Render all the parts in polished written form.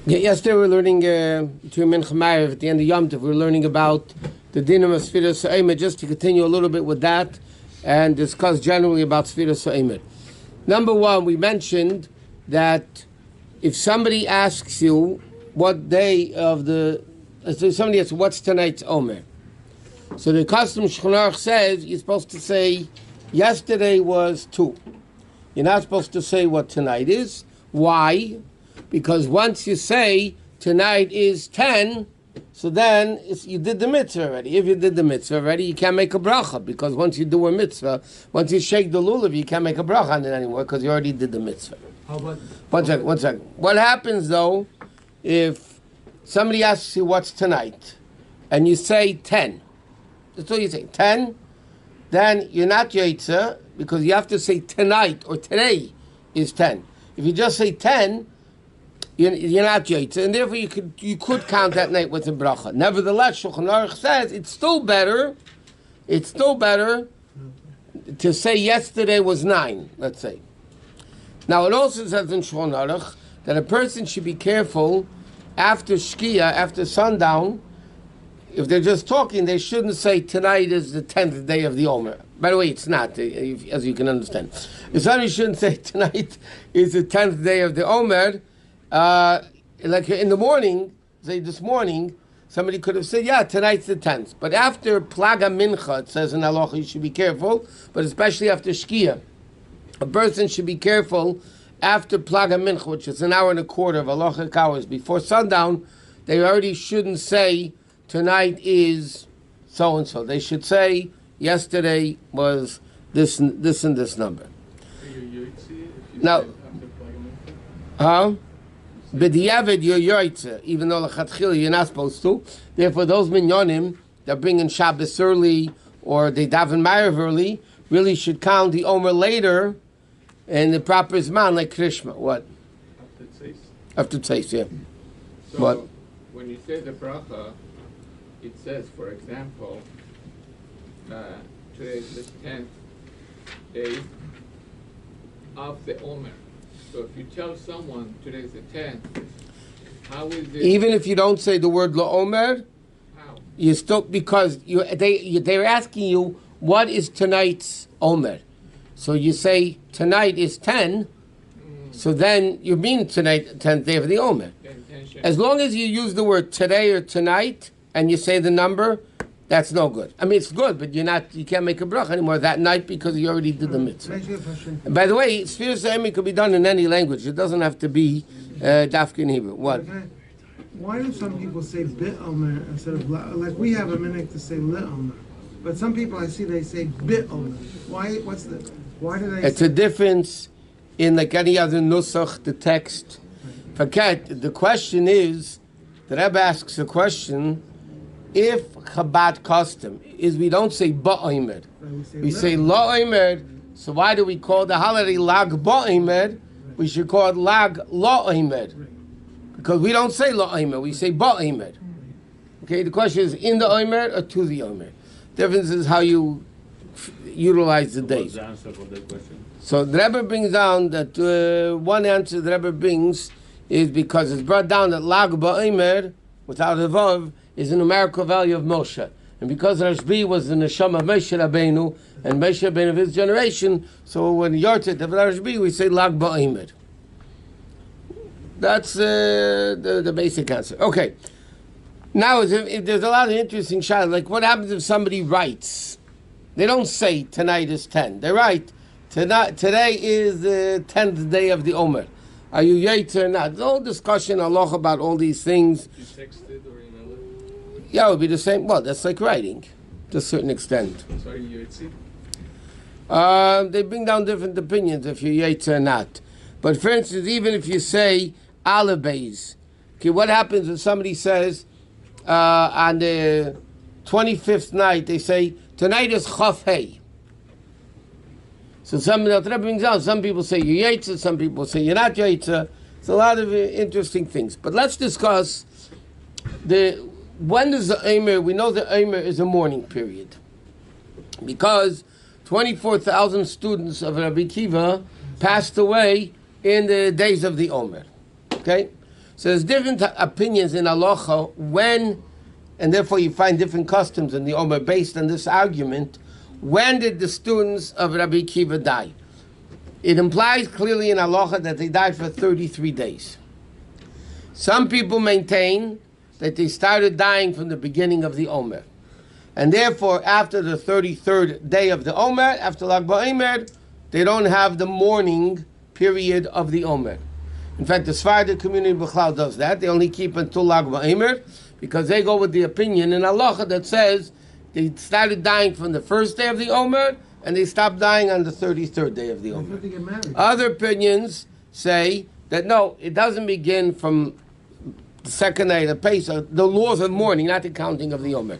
Yeah, yesterday we were learning between Mincha Ma'ariv at the end of Yom Tov. We were learning about the dinim of Sefirat Haomer, just to continue a little bit with that and discuss generally about Sefirat Haomer. Number one, we mentioned that if somebody asks you what day of the, so somebody asks what's tonight's Omer, so the custom Shulchan Aruch says you're supposed to say yesterday was 2. You're not supposed to say what tonight is. Why? Because once you say tonight is 10, so then you did the mitzvah already. If you did the mitzvah already, you can't make a bracha, because once you do a mitzvah, once you shake the lulav, you can't make a bracha on it anymore because you already did the mitzvah. How about One second. What happens though if somebody asks you what's tonight and you say 10? That's all you say, 10? Then you're not Yaitza, because you have to say tonight or today is 10. If you just say 10, you're not Yaitza, and therefore you could count that night with a bracha. Nevertheless, Shulchan Aruch says it's still better to say yesterday was 9, let's say. Now it also says in Shulchan Aruch that a person should be careful after Shkia, after sundown. If they're just talking, they shouldn't say tonight is the 10th day of the Omer. By the way, it's not, as you can understand. Somebody shouldn't say tonight is the 10th day of the Omer. Like in the morning, say this morning, somebody could have said, yeah, tonight's the 10th. But after Plaga Mincha, it says in Halacha, you should be careful, but especially after Shkia. A person should be careful after Plaga Mincha, which is an hour and a quarter of halachic hours before sundown. They already shouldn't say tonight is so-and-so. They should say yesterday was this and this number. Now, B'diavad you're yoitze, even though l'chatchila you're not supposed to. Therefore, those minyonim that bring in Shabbos early or they daven Ma'ariv early really should count the Omer later in the proper Zman, like Krishma. What? After Tzeis, yeah. So what? When you say the bracha, it says, for example, today is the 10th day of the Omer. So if you tell someone today's the 10th, how is it? Even if you don't say the word la'omer, How? you still, because they're asking you what is tonight's Omer. So you say tonight is 10. So then you mean tonight, 10th day of the Omer. As long as you use the word today or tonight and you say the number, that's no good. I mean, it's good, but you can't make a bracha anymore that night because you already did the mitzvah. And by the way, Sefirat Haomer could be done in any language. It doesn't have to be dafka in Hebrew. What? why do some people say bit omer instead of like we have a minute to say lit omer, but some people I see they say bit omer. Why? Why do they? It's a difference in like any other nusach, the text. Forget, the question is, the Rebbe asks a question, if Chabad custom is we don't say ba'omer, we say la'omer, so why do we call the holiday lag ba'omer? We should call it lag la'omer, because we don't say la'omer, we say ba'omer. Okay, the question is in the omer or to the omer. Difference is how you utilize the days. What's the answer for that question? So the Rebbe brings down that one answer the Rebbe brings is because it's brought down that lag ba'omer, without a vav, is a numerical value of Moshe. And because Rabbi was the neshama of Moshe Rabbeinu, and Moshe Rabbeinu of his generation, so when Yortzeit of Rabbi, we say lag ba'omer. That's the basic answer. Okay. Now, if there's a lot of interesting shayla, like what happens if somebody writes? They don't say tonight is 10. They write, today is the 10th day of the Omer. Are you yait or not? No discussion, Allah, about all these things. You texted or emailed it? Yeah, it would be the same. Well, that's like writing, to a certain extent. Sorry, you They bring down different opinions if you're yait or not. But for instance, even if you say alibes, okay, what happens if somebody says on the 25th night, they say, tonight is Chaf Hey. So the Rebbe brings out, some people say you're Yaitza, some people say you're not Yaitza. It's a lot of interesting things. But let's discuss when is the Omer? We know the Omer is a mourning period. Because 24,000 students of Rabbi Kiva passed away in the days of the Omer. Okay? So there's different opinions in halacha when, and therefore you find different customs in the Omer based on this argument. When did the students of Rabbi Akiva die? It implies clearly in halacha that they died for 33 days. Some people maintain that they started dying from the beginning of the Omer. And therefore, after the 33rd day of the Omer, after Lag BaOmer, they don't have the mourning period of the Omer. In fact, the Sephardic community B'chlal does that. They only keep until Lag BaOmer because they go with the opinion in halacha that says they started dying from the first day of the Omer and they stopped dying on the 33rd day of the Omer. Other opinions say that no, it doesn't begin from the second day of Pesach. The laws of mourning, not the counting of the Omer.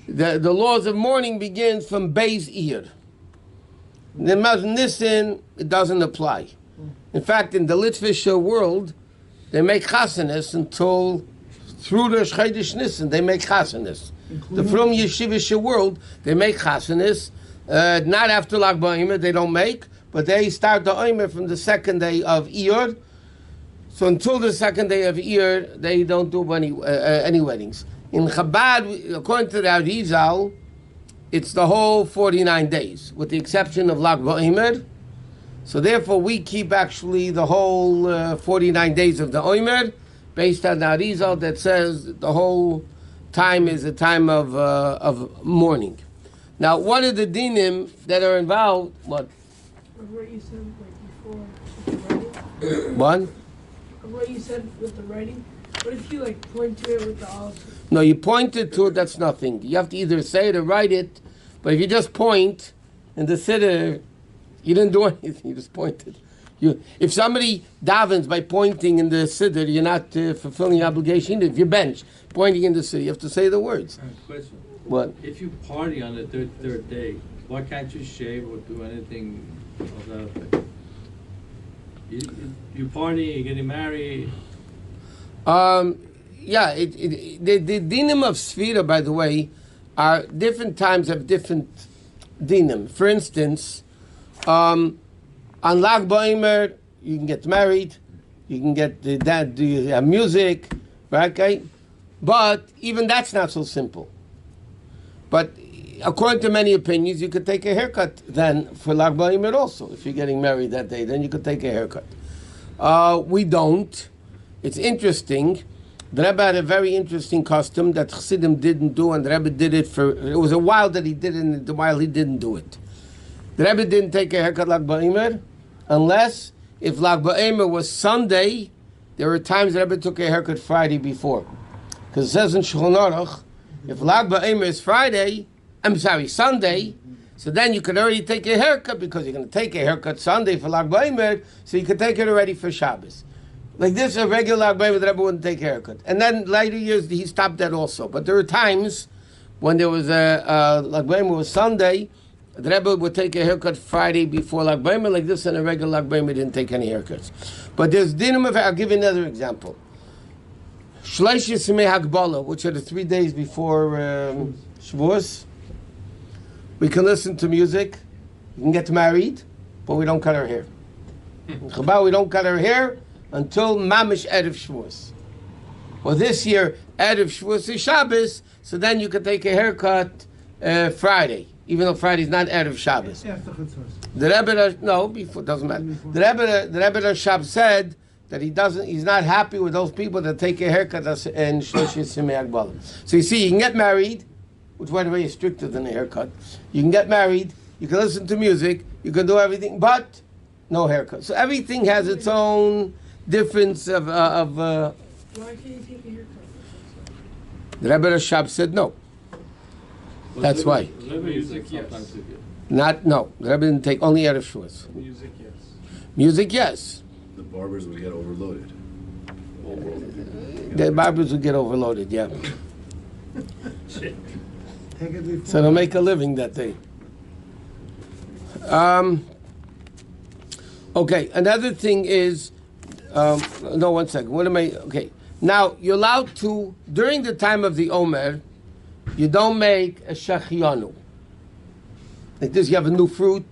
The laws of mourning begins from Beis Iyar. The Nissen, it doesn't apply. In fact, in the Litvischer world, they make chasanis until through the Chodesh Nissen, they make chasanis. The From Yeshivischer world, they make chasanis. Not after Lag BaOmer, they don't make, but they start the Omer from the second day of Iyar. So until the second day of Iyar, they don't do any weddings. In Chabad, according to the Arizal, it's the whole 49 days, with the exception of Lag BaOmer. So therefore, we keep actually the whole 49 days of the Omer, based on the Arizal that says the whole time is a time of mourning. Now, what are the dinim that are involved? What? What you said like before with the writing? What? What you said with the writing? What if you like point to it with the olive? No, you pointed to it, that's nothing. You have to either say it or write it, but if you just point in the siddur, you didn't do anything, you just pointed. If somebody davens by pointing in the siddur, you're not fulfilling the obligation. If you bench, pointing in the siddur, you have to say the words. Question. What? If you party on the third day, why can't you shave or do anything of that effect? You party, you're getting married. Yeah, the dinim of Sefira, by the way, are different times have different dinim. For instance, on Lag BaOmer, you can get married, you can get do music, right? Okay? But even that's not so simple. But according to many opinions, you could take a haircut then for Lag BaOmer also. If you're getting married that day, then you could take a haircut. We don't. It's interesting. The Rebbe had a very interesting custom that Chassidim didn't do, and the Rebbe did it it was a while that he did it, and a while he didn't do it. The Rebbe didn't take a haircut Lag BaOmer unless if Lag BaOmer was Sunday, there were times the Rebbe took a haircut Friday before. Because it says in Shulchan Aruch, if Lag BaOmer is Sunday, so then you could already take a haircut because you're going to take a haircut Sunday for Lag BaOmer, so you could take it already for Shabbos. Like this, a regular Lag BaOmer, the Rebbe wouldn't take a haircut. And then later years, he stopped that also. But there were times when there was Lag BaOmer was Sunday, the Rebbe would take a haircut Friday before Lag BaOmer, like this, and a regular Lag BaOmer didn't take any haircuts. But there's dinim of, I'll give you another example. Shleish Yismei Hagbala, which are the 3 days before Shavuos. We can listen to music, we can get married, but we don't cut our hair. In Chabad, we don't cut our hair until Mamish Erev Shavuos. Well, this year, Erev Shavuos is Shabbos, so then you can take a haircut Friday, even though Friday's not Erev Shabbos. The Rebbe, no, before, doesn't matter. The Rebbe Rashab said that he's not happy with those people that take a haircut and Shlosh Yismei Hagbala. So you see, you can get married, which by the way is stricter than a haircut. You can get married, you can listen to music, you can do everything, but no haircut. So everything has its own difference of Why can't you take a haircut? the Rebbe Rashab said no. That's why. Music, yes. No. The Rebbe didn't take only Erev Shavuos. Music, yes. Music, yes. The barbers would get overloaded. The barbers would get overloaded, yeah. Take it before. So they'll make a living that day. Okay, another thing is, no, 1 second. What am I? Okay, now you're allowed to during the time of the Omer. You don't make a shachianu. Like this, you have a new fruit,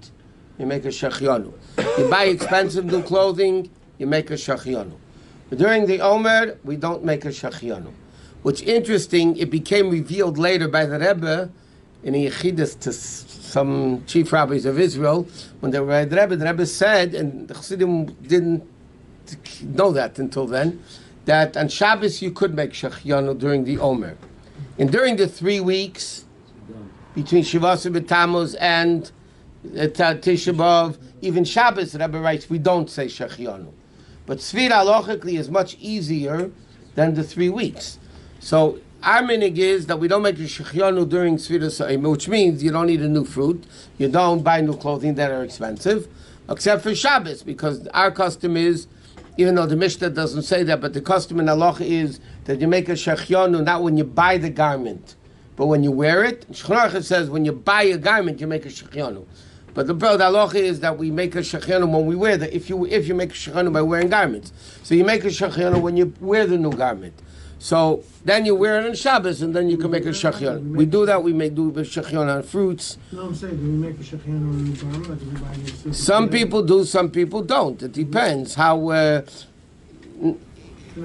you make a shachianu. You buy expensive new clothing, you make a shachianu. During the Omer, we don't make a Shachianu. Which interesting, it became revealed later by the Rebbe in a Yechidus to some chief rabbis of Israel. When they were at the Rebbe said, and the Chassidim didn't know that until then, that on Shabbos you could make Shachianu during the Omer. And during the 3 weeks, between Shavasar B'Tammuz and Tisha B'Av, even Shabbos, the Rebbe writes, we don't say Shachianu. But Sfira halachically is much easier than the 3 weeks. So our minig is that we don't make a Shachianu during Sefirat Haomer, which means you don't need a new fruit, you don't buy new clothing that are expensive, except for Shabbos, because our custom is, even though the Mishnah doesn't say that, but the custom in halacha is that you make a Shachianu not when you buy the garment, but when you wear it. Shulchan Aruch says when you buy a garment, you make a Shachianu. But the halacha is that we make a Shachianu when we wear the, if you make a Shachianu by wearing garments. So you make a Shachianu when you wear the new garment. So then you wear it on Shabbos, and then you can make a Shachianu. We do that, we may do a Shachianu on fruits. No, I'm saying, do we make a Shachianu on a new garment? Like do we buy a new suit? Some people do, some people don't. It depends how... We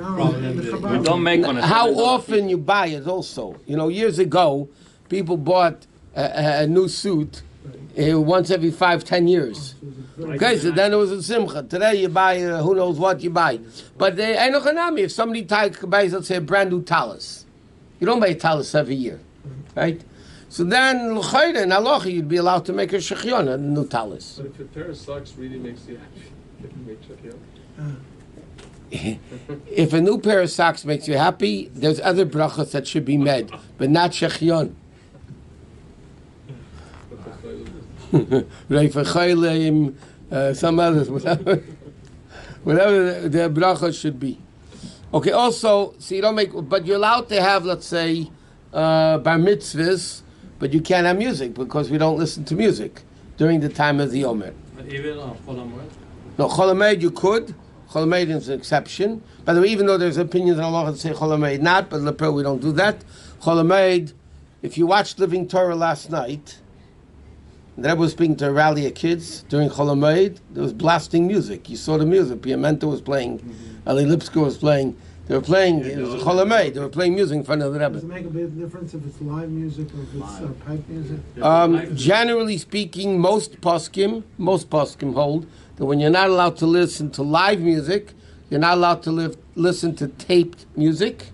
don't make on a how often you buy it also. You know, years ago, people bought a new suit once every 5-10 years. Okay, so then it was a simcha. Today you buy who knows what you buy. But if somebody buys, let's say, a brand new talis, you don't buy a talis every year, right? So then, in halacha, you'd be allowed to make a shechion, a new talis. But if a pair of socks really makes you happy, you can make shechion. If a new pair of socks makes you happy, there's other brachos that should be made, but not shechion. Some others, whatever the brachos should be. Okay, also, so you don't make, but you're allowed to have, let's say, bar mitzvahs, but you can't have music because we don't listen to music during the time of the Omer. Even on Chol HaMoed? No, Chol HaMoed you could. Chol HaMoed is an exception. By the way, even though there's opinions on Allah that say Chol HaMoed not, but Lepel we don't do that. Chol HaMoed, if you watched Living Torah last night, the Rebbe was speaking to a rally of kids during Chol HaMoed, there was blasting music. You saw the music. Piamenta was playing, Ali Lipsker was playing. They were playing, it was Chol HaMoed, they were playing music in front of the Rebbe. Does it make a big difference if it's live music or if it's pipe music? Generally speaking, most poskim hold that when you're not allowed to listen to live music, you're not allowed to listen to taped music.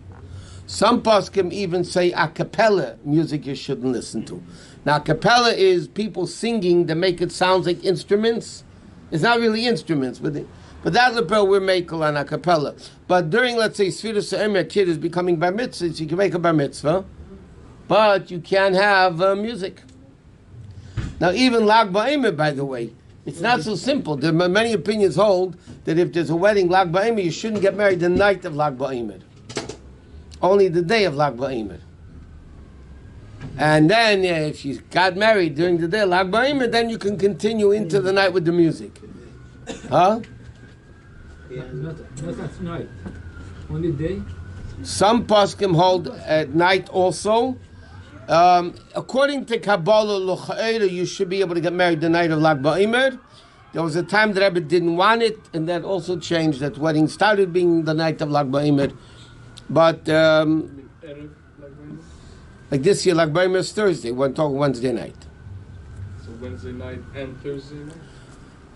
Some poskim even say a cappella music you shouldn't listen to. Now, a cappella is people singing that make it sound like instruments. It's not really instruments, but that lepel we're making on a cappella. But during, let's say, Sefirat Haomer, a kid is becoming bar mitzvah, so you can make a bar mitzvah, but you can't have music. Now, even Lag BaOmer, by the way, it's not so simple. There are many opinions hold that if there's a wedding Lag BaOmer, you shouldn't get married the night of Lag BaOmer. Only the day of Lag BaOmer. And then, if you got married during the day of Lag BaOmer, then you can continue into the night with the music. Huh? Not at night. Only day? Some poskim hold at night also. According to Kabbalah, L'cha'era, you should be able to get married the night of Lag BaOmer. There was a time the Rebbe didn't want it, and that also changed. That wedding started being the night of Lag BaOmer. But like this year, Lag BaOmer is Thursday. We're talking Wednesday night. So Wednesday night and Thursday night?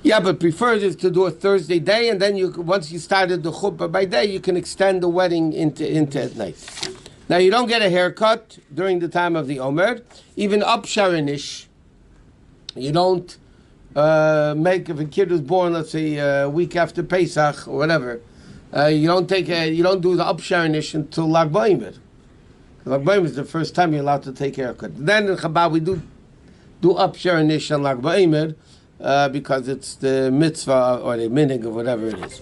Yeah, but preferred is to do a Thursday day, and then once you started the chuppah by day, you can extend the wedding into at night. Now, you don't get a haircut during the time of the Omer. Even up Sharinish, you don't make, if a kid was born, let's say, a week after Pesach or whatever, you don't do the up Sharinish until Lag BaOmer. Lag BaOmer is the first time you're allowed to take a haircut. Then in Chabad, we do up Sharinish and Lag BaOmer, because it's the mitzvah or the minig or whatever it is.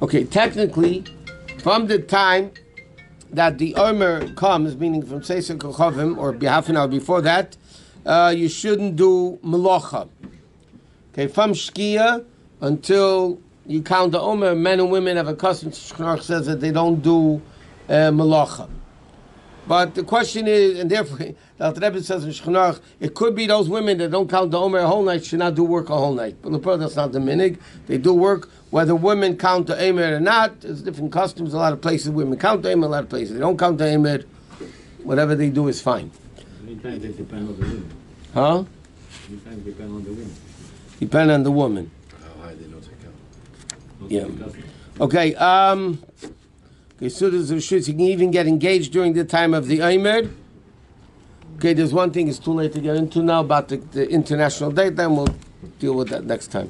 Okay, technically, from the time that the Omer comes, meaning from Seisei Kochavim, or half an hour before that, you shouldn't do melacha. Okay, from Shkia until you count the Omer, men and women have a custom. Shulchan Aruch says that they don't do melacha. But the question is, and therefore, the Alter Rebbe says in Shulchan Aruch, it could be those women that don't count the Omer a whole night should not do work a whole night. But that's not the minig. They do work. Whether women count the Omer or not, there's different customs. A lot of places women count the Omer, a lot of places they don't count the Omer. Whatever they do is fine. Many times they depend on the woman. Huh? Many times they depend on the woman. Depend on the woman. How high they know to count. Yeah. Okay. Okay. So there's a shit. You can even get engaged during the time of the Omer. Okay. There's one thing. It's too late to get into now about the international date. Then we'll deal with that next time.